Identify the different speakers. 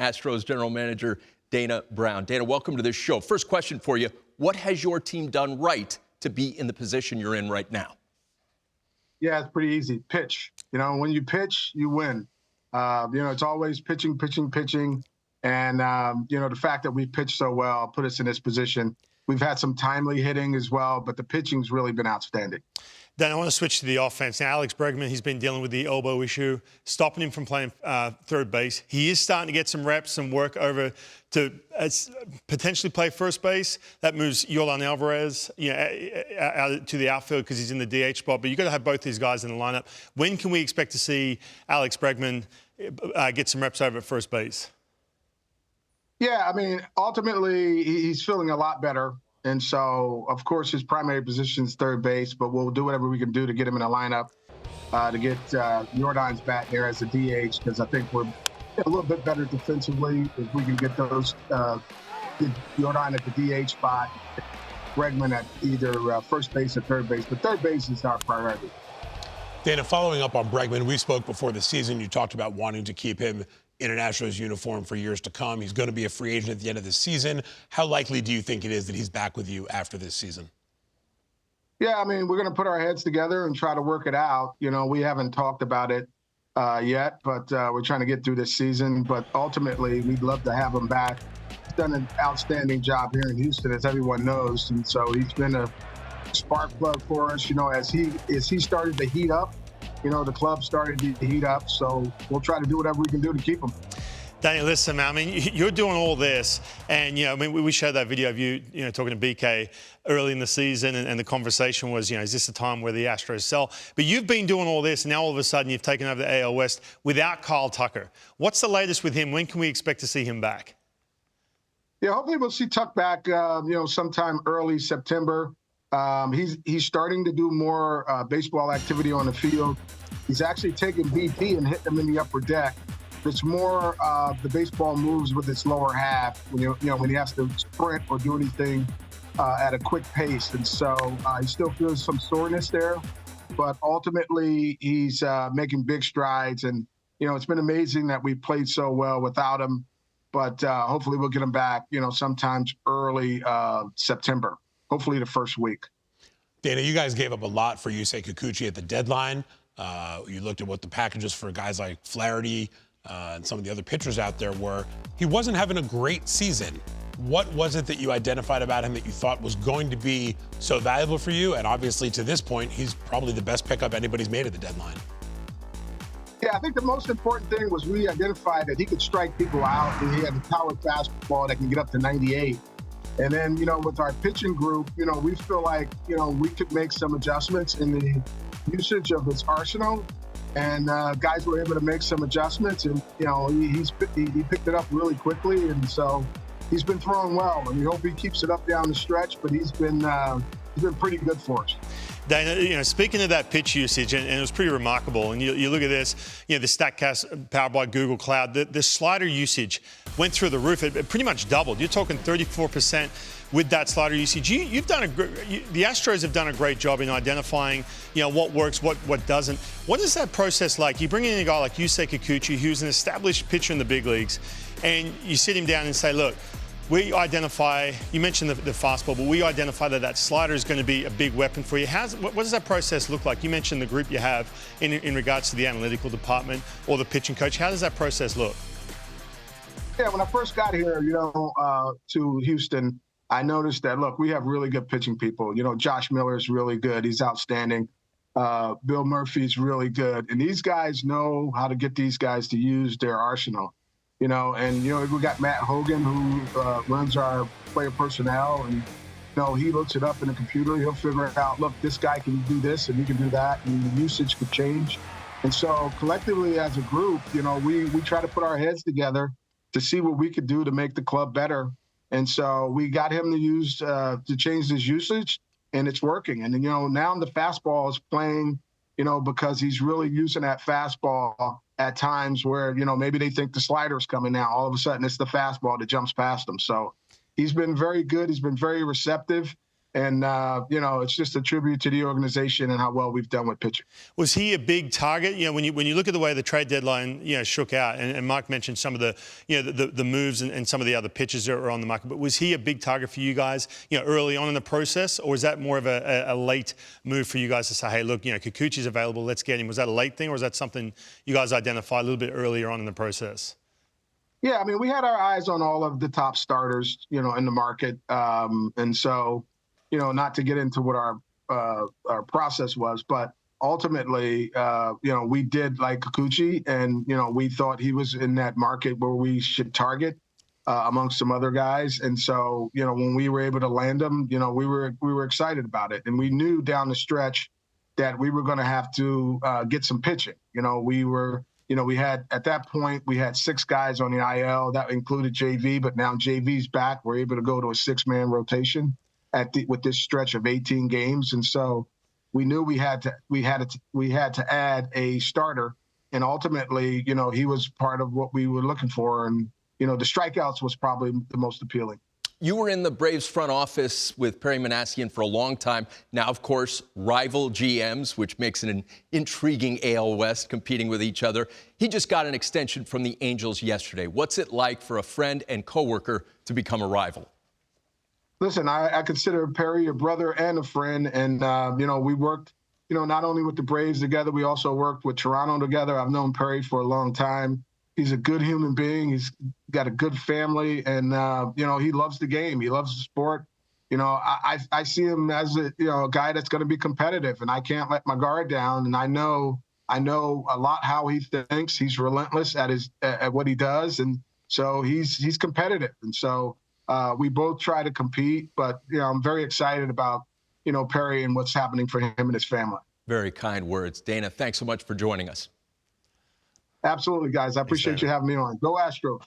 Speaker 1: Astros general manager Dana Brown. Dana, welcome to this show. First question for you. What has your team done right to be in the position you're in right now?
Speaker 2: Yeah, it's pretty easy. Pitch. When you pitch, you win. It's always pitching. And, the fact that we pitched so well put us in this position. We've had some timely hitting as well, but the pitching's really been outstanding.
Speaker 3: Then I want to switch to the offense. Now, Alex Bregman, he's been dealing with the elbow issue, stopping him from playing third base. He is starting to get some reps, some work over to potentially play first base. That moves Yordan Alvarez out to the outfield because he's in the DH spot. But you've got to have both these guys in the lineup. When can we expect to see Alex Bregman get some reps over at first base?
Speaker 2: Yeah, ultimately, he's feeling a lot better. And so, of course, his primary position is third base, but we'll do whatever we can do to get him in a lineup, to get Yordan's bat there as a DH, because I think we're a little bit better defensively if we can get those, get Yordan at the DH spot, Bregman at either first base or third base. But third base is our priority.
Speaker 4: Dana, following up on Bregman, we spoke before the season. You talked about wanting to keep him in an Astros uniform for years to come. He's going to be a free agent at the end of the season. How likely do you think it is that he's back with you after this season?
Speaker 2: Yeah, we're going to put our heads together and try to work it out. We haven't talked about it yet, but we're trying to get through this season. But ultimately, we'd love to have him back. He's done an outstanding job here in Houston, as everyone knows. And so he's been a spark plug for us, as he started to heat up. The club started to heat up, so we'll try to do whatever we can do to keep him.
Speaker 3: Daniel, listen, man, you're doing all this, and, we showed that video of you, talking to BK early in the season, and the conversation was, is this the time where the Astros sell? But you've been doing all this, and now all of a sudden you've taken over the AL West without Kyle Tucker. What's the latest with him? When can we expect to see him back?
Speaker 2: Yeah, hopefully we'll see Tuck back, sometime early September. He's starting to do more baseball activity on the field. He's actually taking BP and hitting them in the upper deck. It's more the baseball moves with its lower half when he has to sprint or do anything at a quick pace. And so he still feels some soreness there, but ultimately he's making big strides. And it's been amazing that we played so well without him. But hopefully we'll get him back. Sometimes early September. Hopefully the first week.
Speaker 4: Dana, you guys gave up a lot for Yusei Kikuchi at the deadline. You looked at what the packages for guys like Flaherty and some of the other pitchers out there were. He wasn't having a great season. What was it that you identified about him that you thought was going to be so valuable for you? And obviously, to this point, he's probably the best pickup anybody's made at the deadline.
Speaker 2: Yeah, I think the most important thing was we identified that he could strike people out, and he had a power fastball that can get up to 98. And then, with our pitching group, we feel like, we could make some adjustments in the usage of his arsenal. And guys were able to make some adjustments. And, he picked it up really quickly. And so he's been throwing well. And we hope he keeps it up down the stretch. But he's been pretty good for us.
Speaker 3: Dana, speaking of that pitch usage, and it was pretty remarkable, and you look at this, the StatCast powered by Google Cloud, the slider usage went through the roof. It pretty much doubled. You're talking 34% with that slider usage. The Astros have done a great job in identifying, what works, what doesn't. What is that process like? You bring in a guy like Yusei Kikuchi, who's an established pitcher in the big leagues, and you sit him down and say, look, we identify, you mentioned the fastball, but we identify that slider is going to be a big weapon for you. What does that process look like? You mentioned the group you have in regards to the analytical department or the pitching coach. How does that process look?
Speaker 2: Yeah, when I first got here, to Houston, I noticed that, look, we have really good pitching people. Josh Miller is really good. He's outstanding. Bill Murphy's really good. And these guys know how to get these guys to use their arsenal. We got Matt Hogan, who runs our player personnel, and he looks it up in the computer. He'll figure out, look, this guy can do this and he can do that, and the usage could change. And so collectively as a group, we try to put our heads together to see what we could do to make the club better. And so we got him to change his usage, and it's working. And now the fastball is playing, because he's really using that fastball at times where, maybe they think the slider's coming now. All of a sudden, it's the fastball that jumps past him. So he's been very good. He's been very receptive. And, it's just a tribute to the organization and how well we've done with pitching.
Speaker 3: Was he a big target? When you look at the way the trade deadline, shook out, and Mike mentioned some of the, the moves and some of the other pitches that were on the market, but was he a big target for you guys, early on in the process, or was that more of a late move for you guys to say, hey, look, Kikuchi's available, let's get him? Was that a late thing, or was that something you guys identified a little bit earlier on in the process?
Speaker 2: Yeah, I mean, we had our eyes on all of the top starters, in the market. And so, not to get into what our process was, but ultimately, we did like Kikuchi, and, we thought he was in that market where we should target amongst some other guys. And so, when we were able to land him, we were excited about it. And we knew down the stretch that we were going to have to get some pitching. We had, at that point, we had 6 guys on the IL. That included JV, but now JV's back. We're able to go to a 6-man rotation with this stretch of 18 games. And so we knew we had to add a starter. And ultimately, he was part of what we were looking for. And, the strikeouts was probably the most appealing.
Speaker 1: You were in the Braves front office with Perry Minasian for a long time. Now, of course, rival GMs, which makes it an intriguing AL West competing with each other. He just got an extension from the Angels yesterday. What's it like for a friend and coworker to become a rival?
Speaker 2: Listen, I consider Perry a brother and a friend. And, we worked, not only with the Braves together, we also worked with Toronto together. I've known Perry for a long time. He's a good human being. He's got a good family, and he loves the game. He loves the sport. I see him as a guy that's going to be competitive, and I can't let my guard down. And I know a lot how he thinks. He's relentless at what he does, and so he's competitive. And so we both try to compete. But I'm very excited about Perry and what's happening for him and his family.
Speaker 1: Very kind words, Dana. Thanks so much for joining us.
Speaker 2: Absolutely, guys. I appreciate you having me on. Go Astros.